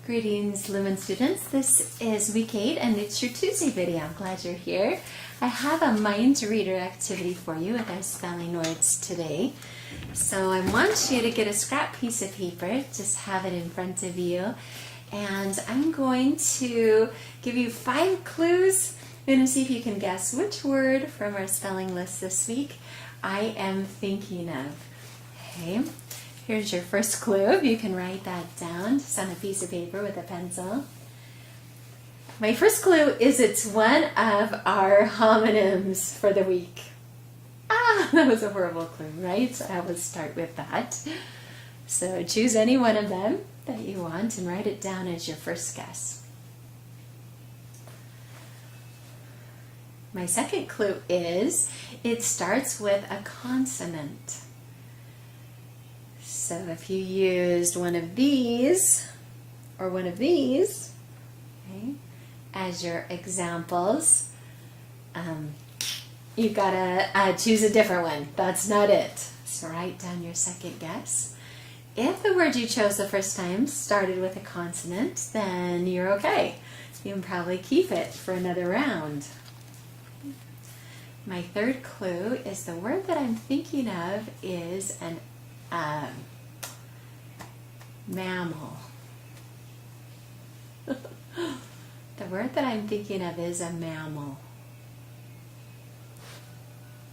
Greetings, Lumen students. This is week 8 and it's your Tuesday video. I'm glad you're here. I have a mind reader activity for you with our spelling words today. So I want you to get a scrap piece of paper, just have it in front of you, and I'm going to give you 5 clues. We're going to see if you can guess which word from our spelling list this week I am thinking of. Okay. Here's your first clue. You can write that down just on a piece of paper with a pencil. My first clue is it's one of our homonyms for the week. That was a horrible clue, right? So I always start with that. So choose any one of them that you want and write it down as your first guess. My second clue is it starts with a consonant. So if you used one of these or one of these, okay, as your examples, you've got to choose a different one. That's not it. So write down your second guess. If the word you chose the first time started with a consonant, then you're okay. You can probably keep it for another round. My third clue is the word that I'm thinking of is an mammal. The word that I'm thinking of is a mammal.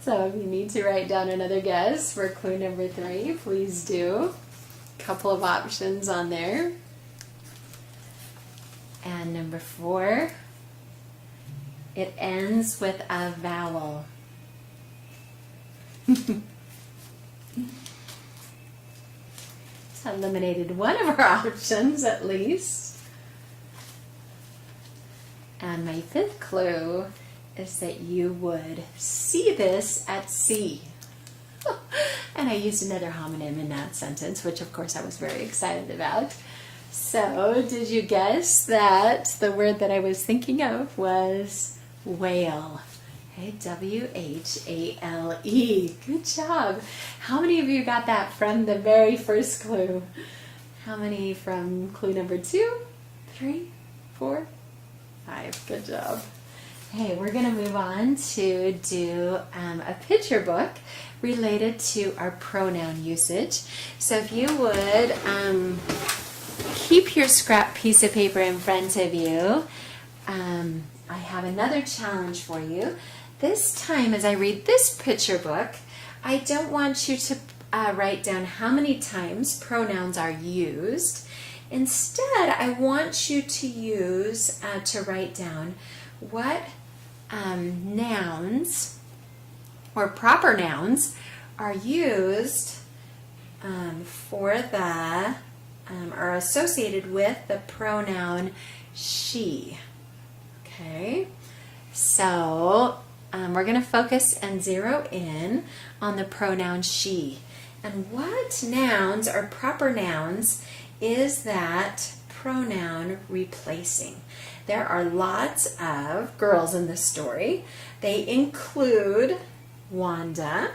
So if you need to write down another guess for clue number 3, please do. A couple of options on there. And number 4, it ends with a vowel. Eliminated one of our options at least. And my 5th clue is that you would see this at sea. And I used another homonym in that sentence, which of course I was very excited about. So did you guess that the word that I was thinking of was whale? Okay, W-H-A-L-E. Good job. How many of you got that from the very first clue? How many from clue number 2, 3, 4, 5? Good job. Hey, we're going to move on to do a picture book related to our pronoun usage. So if you would keep your scrap piece of paper in front of you, I have another challenge for you. This time, as I read this picture book, I don't want you to write down how many times pronouns are used. Instead, I want you to write down what nouns or proper nouns are used are associated with the pronoun she. Okay, so we're going to focus and zero in on the pronoun she. And what nouns or proper nouns is that pronoun replacing? There are lots of girls in this story. They include Wanda,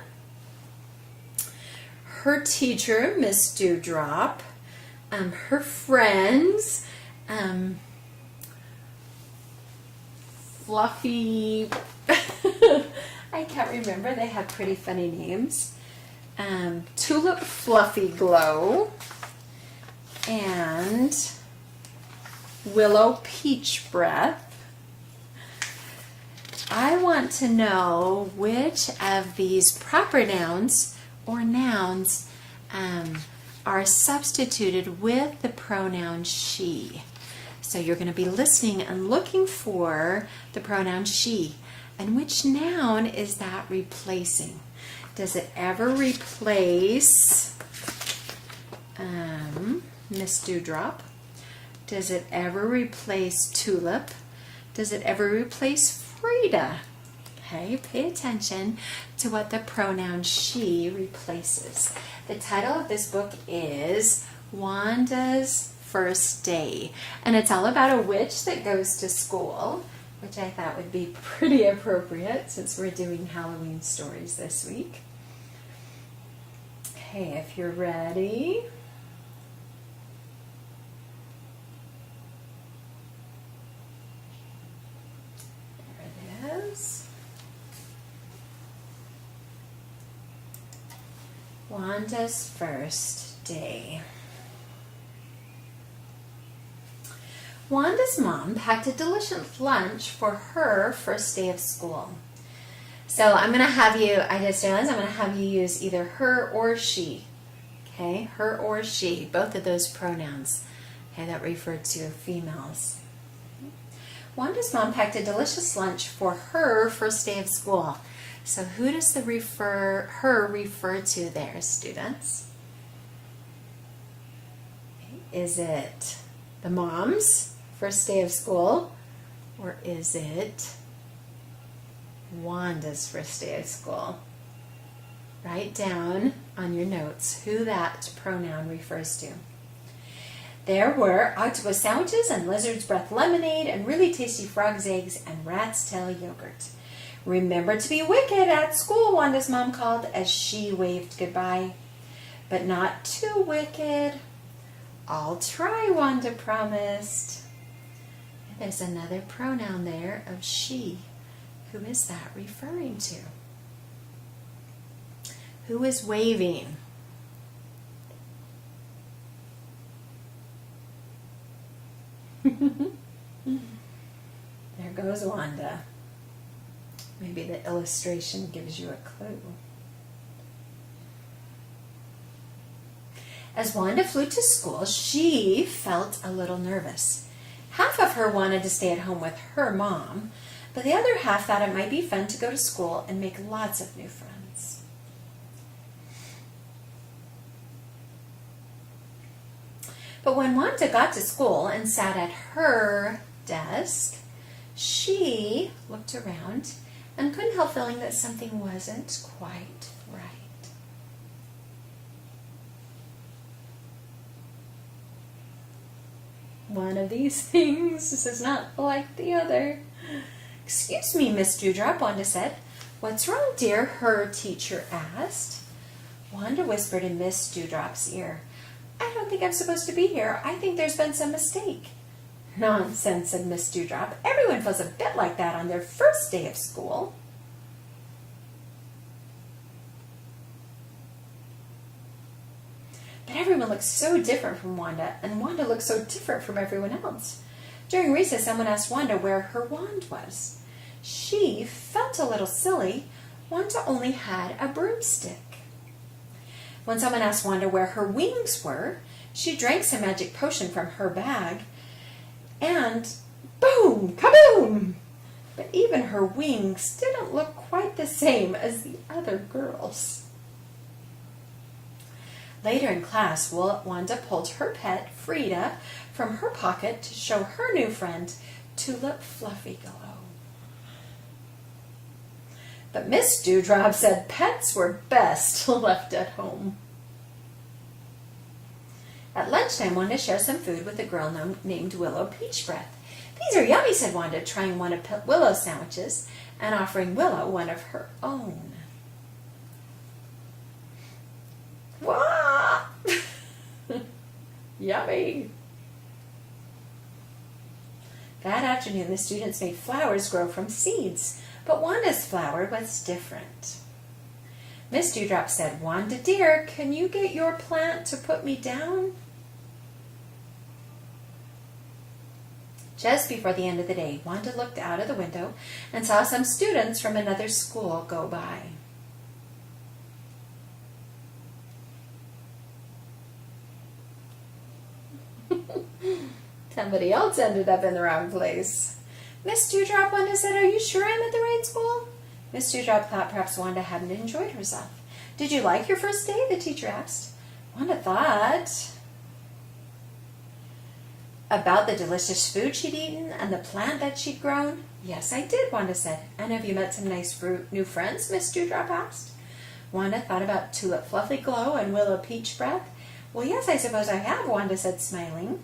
her teacher, Miss Dewdrop, her friends, Fluffy, I can't remember, they have pretty funny names, Tulip Fluffy Glow, and Willow Peach Breath. I want to know which of these proper nouns or nouns are substituted with the pronoun she. So you're going to be listening and looking for the pronoun she. And which noun is that replacing? Does it ever replace Miss Dewdrop? Does it ever replace Tulip? Does it ever replace Frida? Okay, pay attention to what the pronoun she replaces. The title of this book is Wanda's First Day, and it's all about a witch that goes to school, which I thought would be pretty appropriate since we're doing Halloween stories this week. Okay, if you're ready, was Wanda's first day. Wanda's mom packed a delicious lunch for her first day of school. So I'm going to have you, I just realized I'm going to have you use either her or she. Okay, her or she, both of those pronouns, okay, that refer to females. Wanda's mom packed a delicious lunch for her first day of school. So who does the her refer to there, students? Is it the mom's first day of school, or is it Wanda's first day of school? Write down on your notes who that pronoun refers to. There were octopus sandwiches and lizard's breath lemonade and really tasty frog's eggs and rat's tail yogurt. Remember to be wicked at school, Wanda's mom called as she waved goodbye. But not too wicked. I'll try, Wanda promised. And there's another pronoun there of she. Who is that referring to? Who is waving? There goes Wanda. Maybe the illustration gives you a clue. As Wanda flew to school, she felt a little nervous. Half of her wanted to stay at home with her mom, but the other half thought it might be fun to go to school and make lots of new friends. But when Wanda got to school and sat at her desk, she looked around and couldn't help feeling that something wasn't quite right. One of these things is not like the other. Excuse me, Miss Dewdrop, Wanda said. What's wrong, dear? Her teacher asked. Wanda whispered in Miss Dewdrop's ear. I don't think I'm supposed to be here. I think there's been some mistake. Nonsense, said Miss Dewdrop. Everyone feels a bit like that on their first day of school. But everyone looks so different from Wanda, and Wanda looks so different from everyone else. During recess, someone asked Wanda where her wand was. She felt a little silly. Wanda only had a broomstick. When someone asked Wanda where her wings were, she drank some magic potion from her bag, and boom, kaboom! But even her wings didn't look quite the same as the other girls. Later in class, Wanda pulled her pet, Frida, from her pocket to show her new friend, Tulip Fluffyglow. But Miss Dewdrop said pets were best left at home. At lunchtime, Wanda shared some food with a girl named Willow Peachbreath. These are yummy, said Wanda, trying one of Willow's sandwiches and offering Willow one of her own. Wah! Yummy! That afternoon, the students made flowers grow from seeds, but Wanda's flower was different. Miss Dewdrop said, Wanda dear, can you get your plant to put me down? Just before the end of the day, Wanda looked out of the window and saw some students from another school go by. Somebody else ended up in the wrong place. Miss Dewdrop, Wanda said, are you sure I'm at the right school? Miss Dewdrop thought perhaps Wanda hadn't enjoyed herself. Did you like your first day? The teacher asked. Wanda thought about the delicious food she'd eaten and the plant that she'd grown. Yes, I did, Wanda said. And have you met some nice new friends? Miss Dewdrop asked. Wanda thought about Tulip Fluffyglow and Willow Peachbreath. Well, yes, I suppose I have, Wanda said, smiling.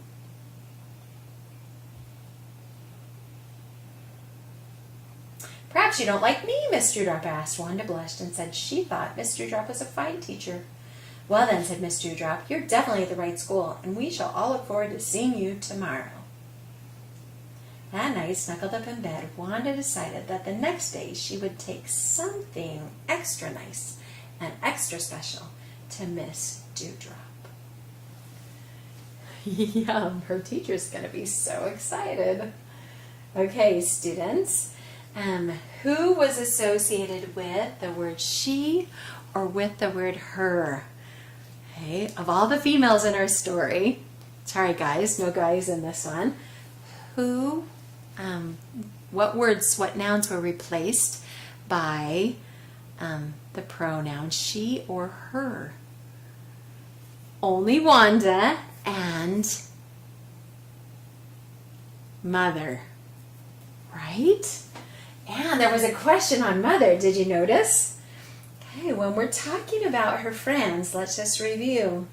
Perhaps you don't like me, Miss Dewdrop asked. Wanda blushed and said she thought Miss Dewdrop was a fine teacher. Well then, said Miss Dewdrop, you're definitely at the right school, and we shall all look forward to seeing you tomorrow. That night, snuggled up in bed, Wanda decided that the next day she would take something extra nice and extra special to Miss Dewdrop. Yum, her teacher's going to be so excited. Okay, students, who was associated with the word she or with the word her? Okay, of all the females in our story, sorry guys, no guys in this one, who, what nouns were replaced by the pronoun she or her? Only Wanda and Mother, right? And there was a question on Mother, did you notice? Okay, when we're talking about her friends, let's just review.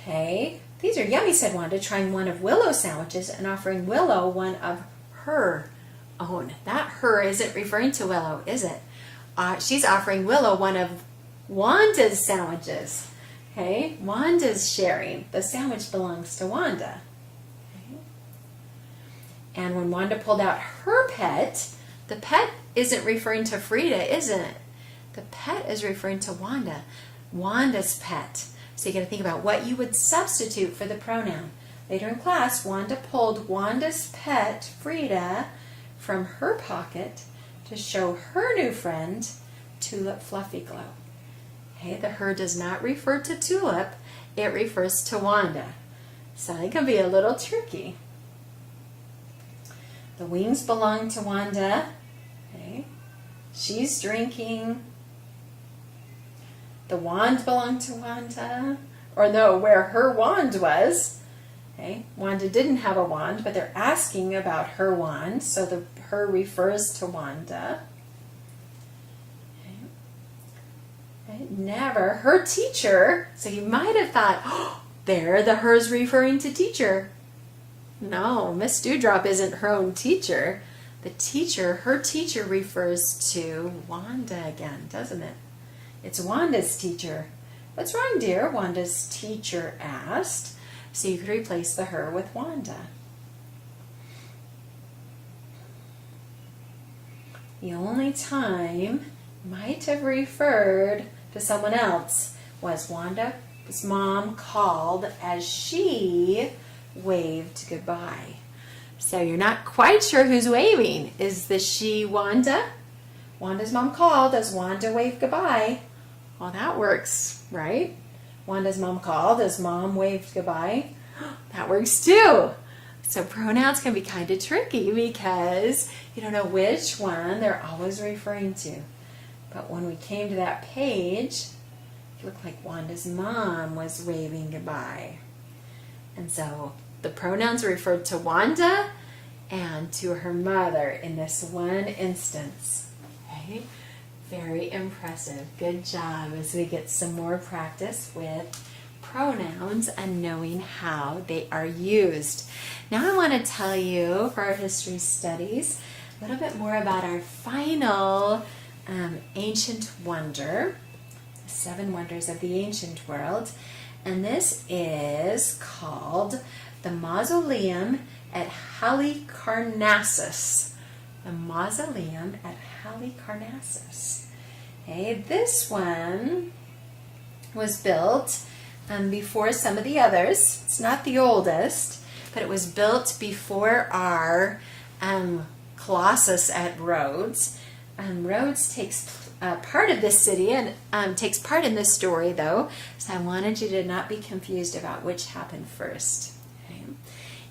Okay, these are yummy, said Wanda, trying one of Willow's sandwiches and offering Willow one of her own. That her isn't referring to Willow, is it? She's offering Willow one of Wanda's sandwiches. Okay, Wanda's sharing. The sandwich belongs to Wanda. Okay. And when Wanda pulled out her pet, the pet isn't referring to Frida, isn't it? The pet is referring to Wanda. Wanda's pet. So you got to think about what you would substitute for the pronoun. Later in class, Wanda pulled Wanda's pet, Frida, from her pocket to show her new friend, Tulip Fluffy Glow. Okay, the her does not refer to Tulip, it refers to Wanda. So it can be a little tricky. The wings belong to Wanda. Okay. She's drinking. The wand belonged to Wanda. Or no, where her wand was. Okay. Wanda didn't have a wand, but they're asking about her wand, so the her refers to Wanda. Okay. Never. Her teacher, so you might have thought, oh, there, the her's referring to teacher. No, Miss Dewdrop isn't her own teacher. The teacher, her teacher refers to Wanda again, doesn't it? It's Wanda's teacher. What's wrong, dear? Wanda's teacher asked. So you could replace the her with Wanda. The only time might have referred to someone else was Wanda's mom called as she waved goodbye. So you're not quite sure who's waving. Is the she Wanda? Wanda's mom called as Wanda waved goodbye. Well, that works, right? Wanda's mom called as mom waved goodbye. That works too. So pronouns can be kind of tricky because you don't know which one they're always referring to. But when we came to that page, it looked like Wanda's mom was waving goodbye. And so the pronouns referred to Wanda and to her mother in this one instance. Okay? Very impressive. Good job as we get some more practice with pronouns and knowing how they are used. Now I want to tell you, for our history studies, a little bit more about our final ancient wonder, the 7 wonders of the ancient world. And this is called the Mausoleum at Halicarnassus. The Mausoleum at Halicarnassus. Okay, this one was built before some of the others. It's not the oldest, but it was built before our Colossus at Rhodes. Rhodes takes part of this city and takes part in this story, though, so I wanted you to not be confused about which happened first. Okay.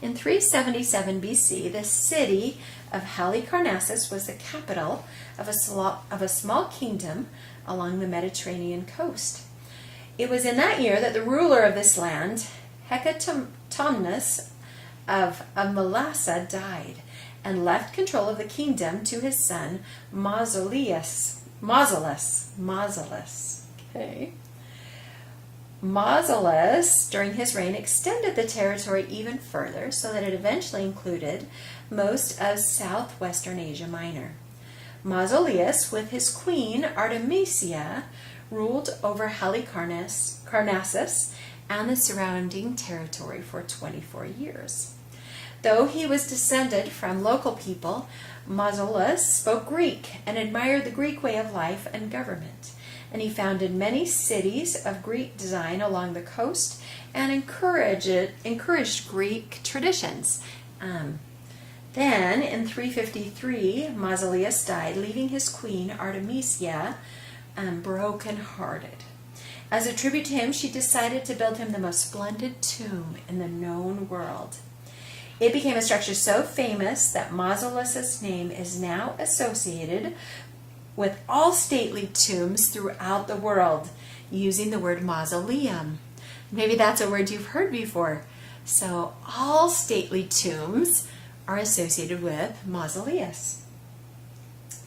In 377 BC, the city of Halicarnassus was the capital of a small kingdom along the Mediterranean coast. It was in that year that the ruler of this land, Hecatomnus of Melassa, died and left control of the kingdom to his son Mausolus. Okay. Mausolus, during his reign, extended the territory even further so that it eventually included most of southwestern Asia Minor. Mausolus, with his queen Artemisia, ruled over Halicarnassus and the surrounding territory for 24 years. Though he was descended from local people, Mausolus spoke Greek and admired the Greek way of life and government, and he founded many cities of Greek design along the coast and encouraged Greek traditions. Then, in 353, Mausolus died, leaving his queen, Artemisia, broken-hearted. As a tribute to him, she decided to build him the most splendid tomb in the known world. It became a structure so famous that Mausolus's name is now associated with all stately tombs throughout the world, using the word mausoleum. Maybe that's a word you've heard before. So all stately tombs are associated with Mausolus.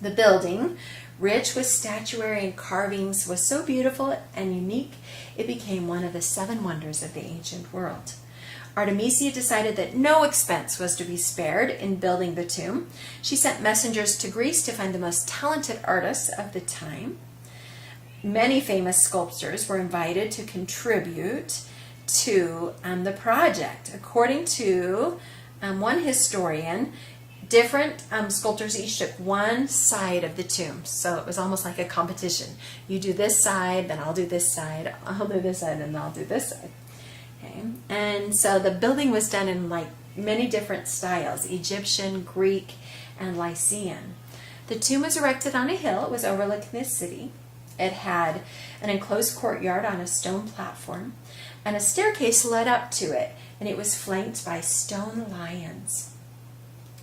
The building, rich with statuary and carvings, was so beautiful and unique, it became one of the 7 wonders of the ancient world. Artemisia decided that no expense was to be spared in building the tomb. She sent messengers to Greece to find the most talented artists of the time. Many famous sculptors were invited to contribute to the project. According to one historian, different sculptors each took one side of the tomb. So it was almost like a competition. You do this side, then I'll do this side, I'll do this side, and I'll do this side. Okay. And so the building was done in like many different styles: Egyptian, Greek, and Lycian. The tomb was erected on a hill. It was overlooking the city. It had an enclosed courtyard on a stone platform, and a staircase led up to it, and it was flanked by stone lions.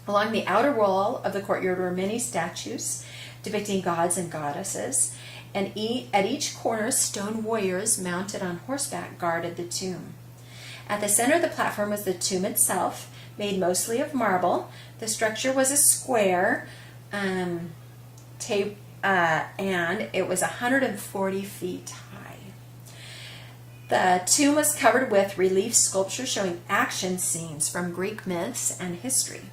Along the outer wall of the courtyard were many statues depicting gods and goddesses, and at each corner stone warriors mounted on horseback guarded the tomb. At the center of the platform was the tomb itself, made mostly of marble. The structure was a square, and it was 140 feet high. The tomb was covered with relief sculpture showing action scenes from Greek myths and history.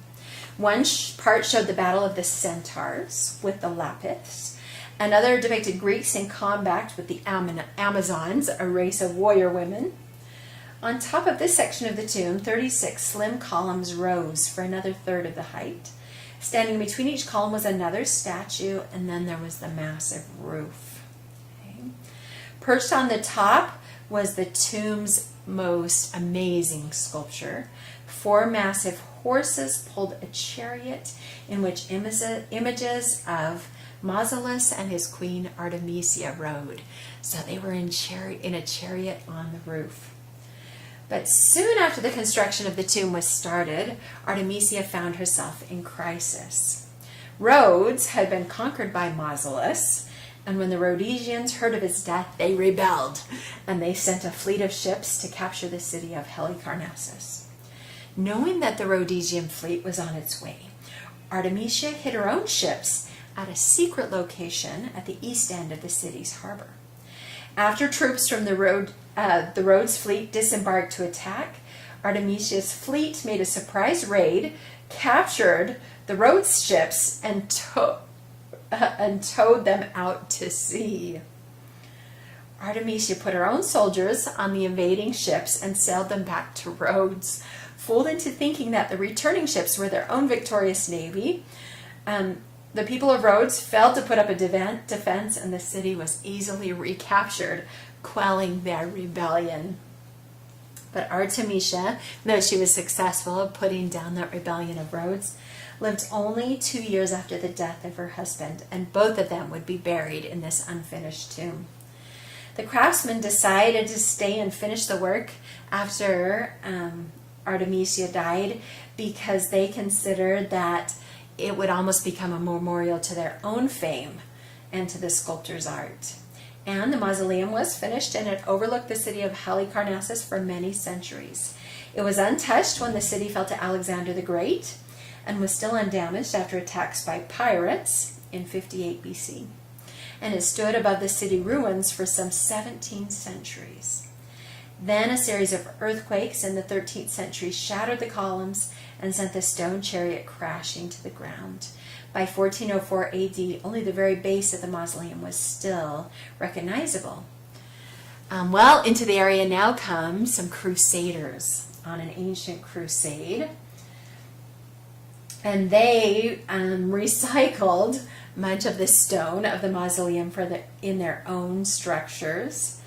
One part showed the battle of the centaurs with the lapiths. Another depicted Greeks in combat with the Amazons, a race of warrior women. On top of this section of the tomb, 36 slim columns rose for another third of the height. Standing between each column was another statue, and then there was the massive roof. Okay. Perched on the top was the tomb's most amazing sculpture. 4 massive horses pulled a chariot in which images of Mausolus and his queen Artemisia rode. So they were in a chariot on the roof. But soon after the construction of the tomb was started, Artemisia found herself in crisis. Rhodes had been conquered by Mausolus, and when the Rhodesians heard of his death, they rebelled, and they sent a fleet of ships to capture the city of Halicarnassus. Knowing that the Rhodesian fleet was on its way, Artemisia hid her own ships at a secret location at the east end of the city's harbor. After troops from the Rhodes fleet disembarked to attack, Artemisia's fleet made a surprise raid, captured the Rhodes ships, and towed them out to sea. Artemisia put her own soldiers on the invading ships and sailed them back to Rhodes, fooled into thinking that the returning ships were their own victorious navy. The people of Rhodes failed to put up a defense, and the city was easily recaptured, quelling their rebellion. But Artemisia, though she was successful at putting down that rebellion of Rhodes, lived only 2 years after the death of her husband, and both of them would be buried in this unfinished tomb. The craftsmen decided to stay and finish the work after Artemisia died, because they considered that it would almost become a memorial to their own fame and to the sculptor's art. And the mausoleum was finished, and it overlooked the city of Halicarnassus for many centuries. It was untouched when the city fell to Alexander the Great, and was still undamaged after attacks by pirates in 58 BC. And it stood above the city ruins for some 17 centuries. Then a series of earthquakes in the 13th century shattered the columns and sent the stone chariot crashing to the ground. by 1404 AD, only the very base of the mausoleum was still recognizable. Well, into the area now come some crusaders on an ancient crusade. And they recycled much of the stone of the mausoleum in their own structures.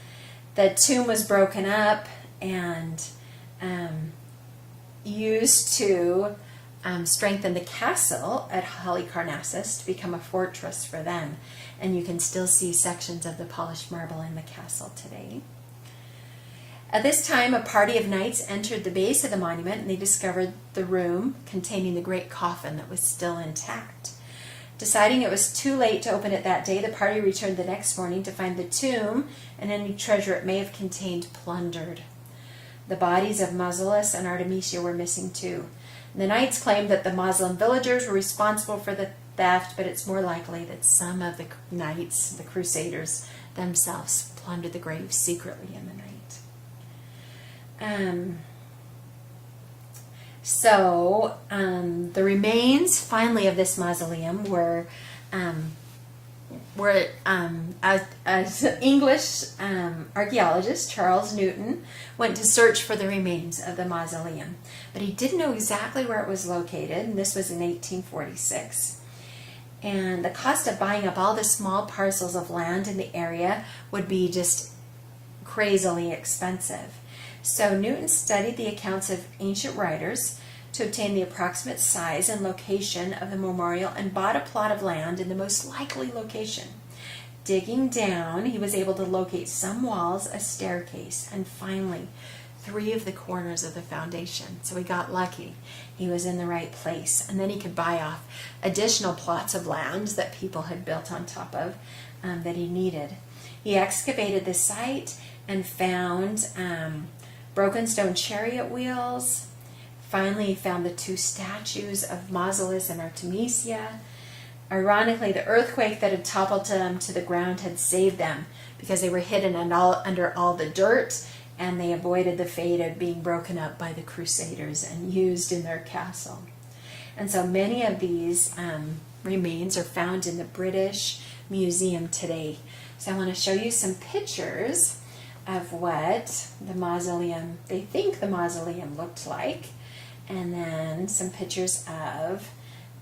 The tomb was broken up and used to strengthen the castle at Halicarnassus to become a fortress for them. And you can still see sections of the polished marble in the castle today. At this time, a party of knights entered the base of the monument, and they discovered the room containing the great coffin that was still intact. Deciding it was too late to open it that day, the party returned the next morning to find the tomb and any treasure it may have contained plundered. The bodies of Mausolus and Artemisia were missing too. The knights claimed that the Moslem villagers were responsible for the theft, but it's more likely that some of the knights, the crusaders themselves, plundered the grave secretly in the night. The remains finally of this mausoleum were as English archaeologist Charles Newton went to search for the remains of the mausoleum, but he didn't know exactly where it was located, and this was in 1846. And the cost of buying up all the small parcels of land in the area would be just crazily expensive. So Newton studied the accounts of ancient writers to obtain the approximate size and location of the memorial and bought a plot of land in the most likely location. Digging down, he was able to locate some walls, a staircase, and finally 3 of the corners of the foundation. So he got lucky. He was in the right place. And then he could buy off additional plots of land that people had built on top of that he needed. He excavated the site and found broken stone chariot wheels. Finally, he found the 2 statues of Mausolus and Artemisia. Ironically, the earthquake that had toppled them to the ground had saved them because they were hidden under all the dirt, and they avoided the fate of being broken up by the crusaders and used in their castle. And so many of these remains are found in the British Museum today. So I want to show you some pictures of what the mausoleum, they think the mausoleum looked like, and then some pictures of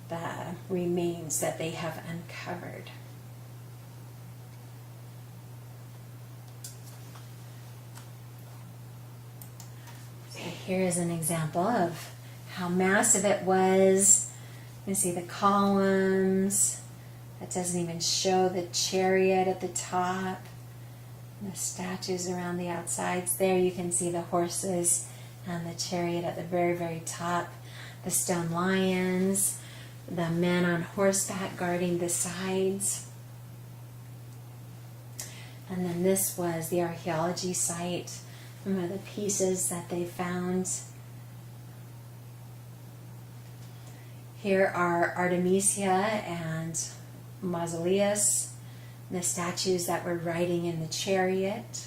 the remains that they have uncovered. So here is an example of how massive it was. You can see the columns. That doesn't even show the chariot at the top. The statues around the outsides. There you can see the horses and the chariot at the very, very top. The stone lions, the men on horseback guarding the sides. And then this was the archaeology site. Some of the pieces that they found. Here are Artemisia and Mausolus, the statues that were riding in the chariot.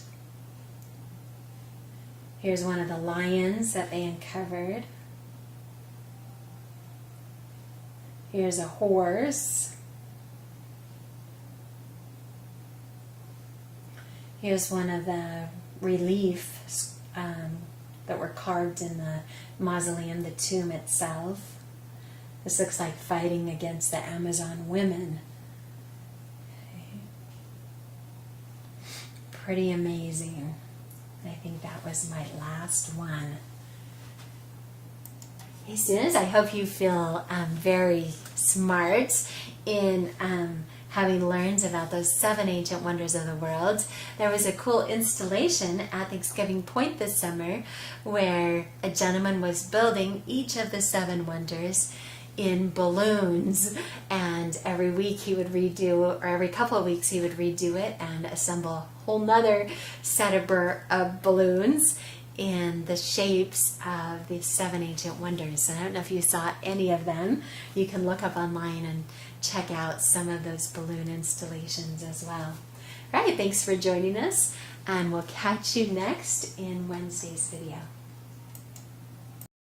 Here's one of the lions that they uncovered. Here's a horse. Here's one of the reliefs that were carved in the mausoleum, the tomb itself. This looks like fighting against the Amazon women. Pretty amazing. I think that was my last one. Hey students, I hope you feel very smart in having learned about those 7 ancient wonders of the world. There was a cool installation at Thanksgiving Point this summer where a gentleman was building each of the 7 wonders in balloons, and every week he would redo, or every couple of weeks he would redo it and assemble a whole nother set of balloons in the shapes of the 7 ancient wonders. And I don't know if you saw any of them. You can look up online and check out some of those balloon installations as well. All right, thanks for joining us, and we'll catch you next in Wednesday's video.